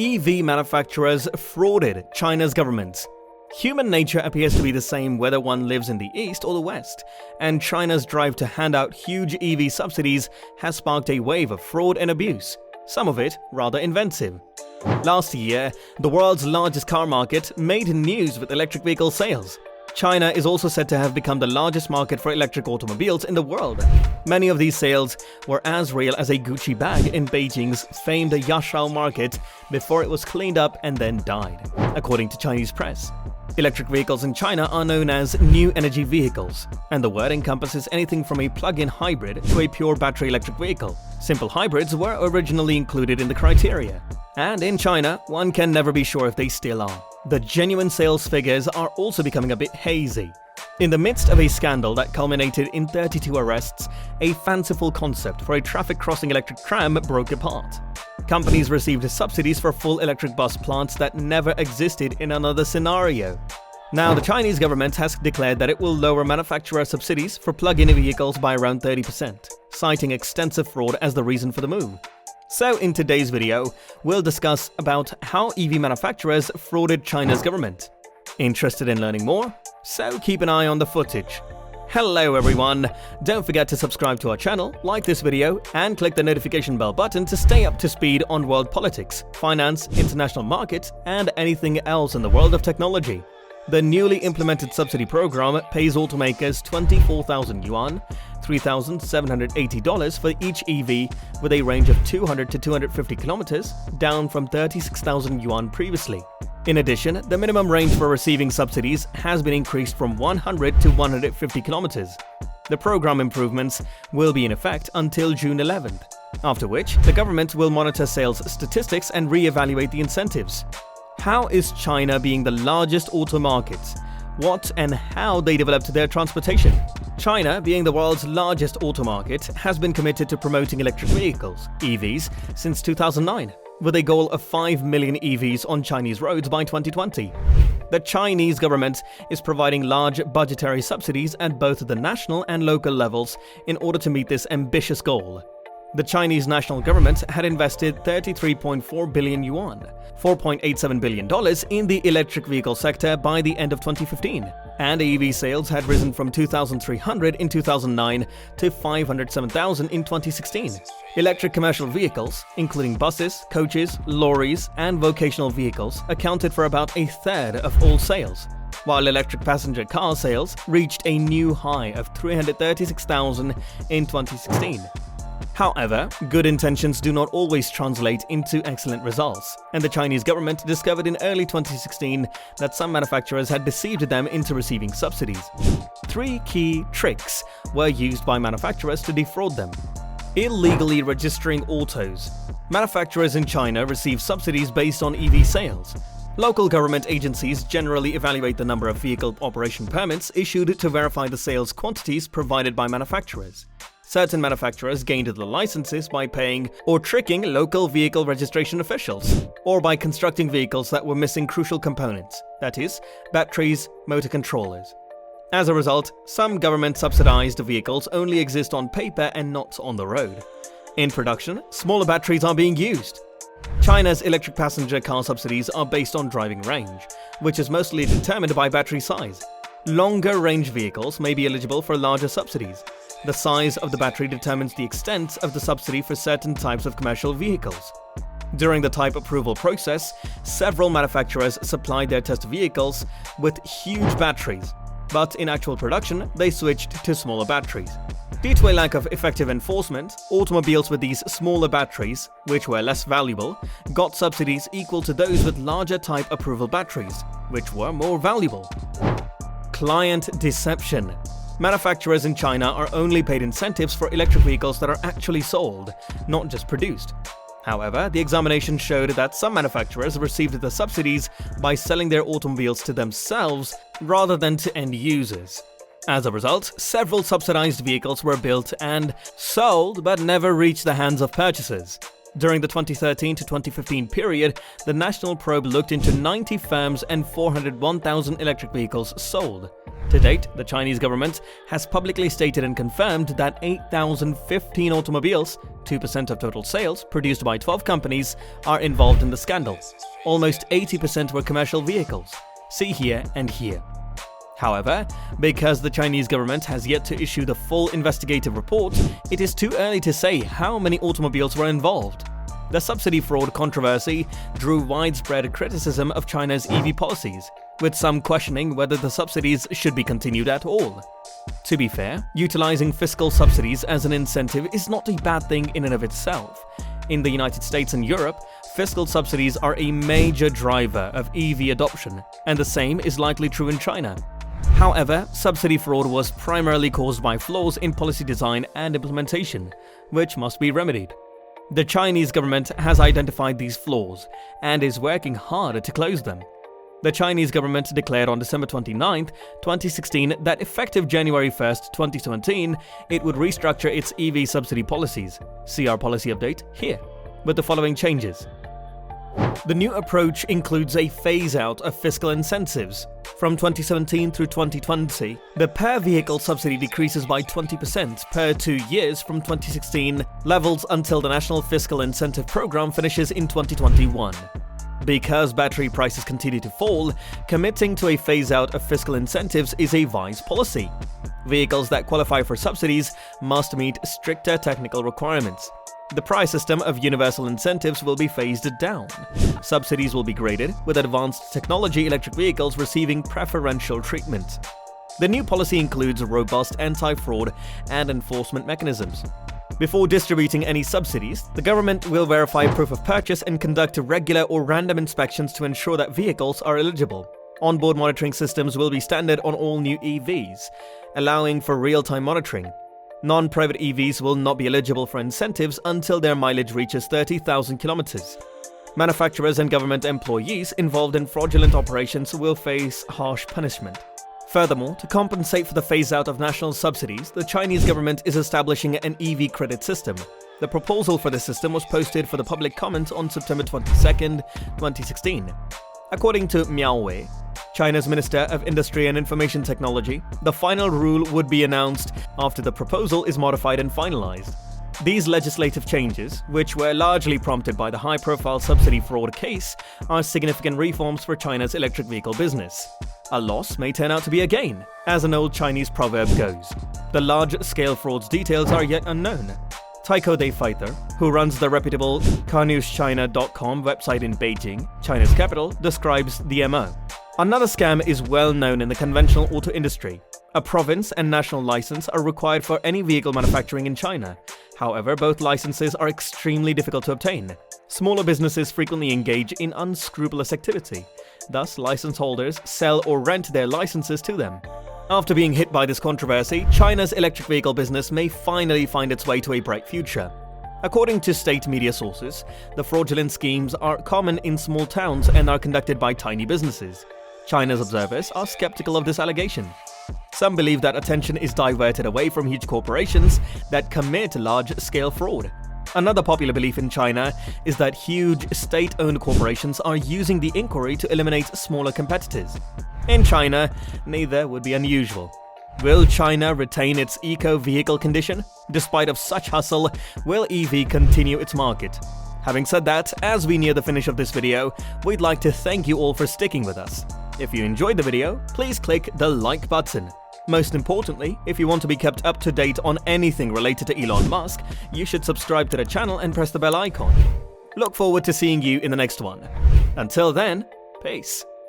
EV manufacturers frauded China's government. Human nature appears to be the same whether one lives in the East or the West, and China's drive to hand out huge EV subsidies has sparked a wave of fraud and abuse, some of it rather inventive. Last year, the world's largest car market made news with electric vehicle sales. China is also said to have become the largest market for electric automobiles in the world. Many of these sales were as real as a Gucci bag in Beijing's famed Yashao market before it was cleaned up and then died, according to Chinese press. Electric vehicles in China are known as new energy vehicles, and the word encompasses anything from a plug-in hybrid to a pure battery electric vehicle. Simple hybrids were originally included in the criteria, and in China, one can never be sure if they still are. The genuine sales figures are also becoming a bit hazy. In the midst of a scandal that culminated in 32 arrests, a fanciful concept for a traffic crossing electric tram broke apart. Companies received subsidies for full electric bus plants that never existed in another scenario. Now, the Chinese government has declared that it will lower manufacturer subsidies for plug-in vehicles by around 30%, citing extensive fraud as the reason for the move. So in today's video, we'll discuss about how EV manufacturers frauded China's government. Interested in learning more? So keep an eye on the footage. Hello everyone! Don't forget to subscribe to our channel, like this video, and click the notification bell button to stay up to speed on world politics, finance, international markets, and anything else in the world of technology. The newly implemented subsidy program pays automakers 24,000 yuan, $3,780 for each EV with a range of 200 to 250 kilometers, down from 36,000 yuan previously. In addition, the minimum range for receiving subsidies has been increased from 100 to 150 kilometers. The program improvements will be in effect until June 11th, after which the government will monitor sales statistics and re-evaluate the incentives. How is China being the largest auto market? What and how they developed their transportation? China, being the world's largest auto market, has been committed to promoting electric vehicles, EVs, since 2009, with a goal of 5 million EVs on Chinese roads by 2020. The Chinese government is providing large budgetary subsidies at both the national and local levels in order to meet this ambitious goal. The Chinese national government had invested 33.4 billion yuan, $4.87 billion in the electric vehicle sector by the end of 2015, and EV sales had risen from 2,300 in 2009 to 507,000 in 2016. Electric commercial vehicles, including buses, coaches, lorries, and vocational vehicles, accounted for about a third of all sales, while electric passenger car sales reached a new high of 336,000 in 2016. However, good intentions do not always translate into excellent results, and the Chinese government discovered in early 2016 that some manufacturers had deceived them into receiving subsidies. 3 key tricks were used by manufacturers to defraud them. Illegally registering autos. Manufacturers in China receive subsidies based on EV sales. Local government agencies generally evaluate the number of vehicle operation permits issued to verify the sales quantities provided by manufacturers. Certain manufacturers gained the licenses by paying or tricking local vehicle registration officials, or by constructing vehicles that were missing crucial components, that is, batteries, motor controllers. As a result, some government-subsidized vehicles only exist on paper and not on the road. In production, smaller batteries are being used. China's electric passenger car subsidies are based on driving range, which is mostly determined by battery size. Longer-range vehicles may be eligible for larger subsidies. The size of the battery determines the extent of the subsidy for certain types of commercial vehicles. During the type approval process, several manufacturers supplied their test vehicles with huge batteries, but in actual production, they switched to smaller batteries. Due to a lack of effective enforcement, automobiles with these smaller batteries, which were less valuable, got subsidies equal to those with larger type approval batteries, which were more valuable. Client deception. Manufacturers in China are only paid incentives for electric vehicles that are actually sold, not just produced. However, the examination showed that some manufacturers received the subsidies by selling their automobiles to themselves rather than to end users. As a result, several subsidized vehicles were built and sold but never reached the hands of purchasers. During the 2013 to 2015 period, the national probe looked into 90 firms and 401,000 electric vehicles sold. To date, the Chinese government has publicly stated and confirmed that 8,015 automobiles, 2% of total sales, produced by 12 companies, are involved in the scandal. Almost 80% were commercial vehicles. See here and here. However, because the Chinese government has yet to issue the full investigative report, it is too early to say how many automobiles were involved. The subsidy fraud controversy drew widespread criticism of China's EV policies, with some questioning whether the subsidies should be continued at all. To be fair, utilizing fiscal subsidies as an incentive is not a bad thing in and of itself. In the United States and Europe, fiscal subsidies are a major driver of EV adoption, and the same is likely true in China. However, subsidy fraud was primarily caused by flaws in policy design and implementation, which must be remedied. The Chinese government has identified these flaws and is working hard to close them. The Chinese government declared on December 29, 2016 that effective January 1, 2017, it would restructure its EV subsidy policies. See our policy update here, with the following changes. The new approach includes a phase-out of fiscal incentives. From 2017 through 2020, the per-vehicle subsidy decreases by 20% per 2 years from 2016 levels until the National Fiscal Incentive Program finishes in 2021. Because battery prices continue to fall, committing to a phase-out of fiscal incentives is a wise policy. Vehicles that qualify for subsidies must meet stricter technical requirements. The price system of universal incentives will be phased down. Subsidies will be graded, with advanced technology electric vehicles receiving preferential treatment. The new policy includes robust anti-fraud and enforcement mechanisms. Before distributing any subsidies, the government will verify proof of purchase and conduct regular or random inspections to ensure that vehicles are eligible. Onboard monitoring systems will be standard on all new EVs, allowing for real-time monitoring. Non-private EVs will not be eligible for incentives until their mileage reaches 30,000 kilometers. Manufacturers and government employees involved in fraudulent operations will face harsh punishment. Furthermore, to compensate for the phase-out of national subsidies, the Chinese government is establishing an EV credit system. The proposal for the system was posted for the public comment on September 22, 2016. According to Miao Wei, China's Minister of Industry and Information Technology, the final rule would be announced after the proposal is modified and finalized. These legislative changes, which were largely prompted by the high-profile subsidy fraud case, are significant reforms for China's electric vehicle business. A loss may turn out to be a gain, as an old Chinese proverb goes. The large-scale fraud's details are yet unknown. Taiko Feiter, who runs the reputable carnewschina.com website in Beijing, China's capital, describes the MO. Another scam is well known in the conventional auto industry. A province and national license are required for any vehicle manufacturing in China. However, both licenses are extremely difficult to obtain. Smaller businesses frequently engage in unscrupulous activity. Thus, license holders sell or rent their licenses to them. After being hit by this controversy, China's electric vehicle business may finally find its way to a bright future. According to state media sources, the fraudulent schemes are common in small towns and are conducted by tiny businesses. China's observers are skeptical of this allegation. Some believe that attention is diverted away from huge corporations that commit large-scale fraud. Another popular belief in China is that huge state-owned corporations are using the inquiry to eliminate smaller competitors. In China, neither would be unusual. Will China retain its eco-vehicle condition? Despite of such hustle, will EV continue its market? Having said that, as we near the finish of this video, we'd like to thank you all for sticking with us. If you enjoyed the video, please click the like button. Most importantly, if you want to be kept up to date on anything related to Elon Musk, you should subscribe to the channel and press the bell icon. Look forward to seeing you in the next one. Until then, peace.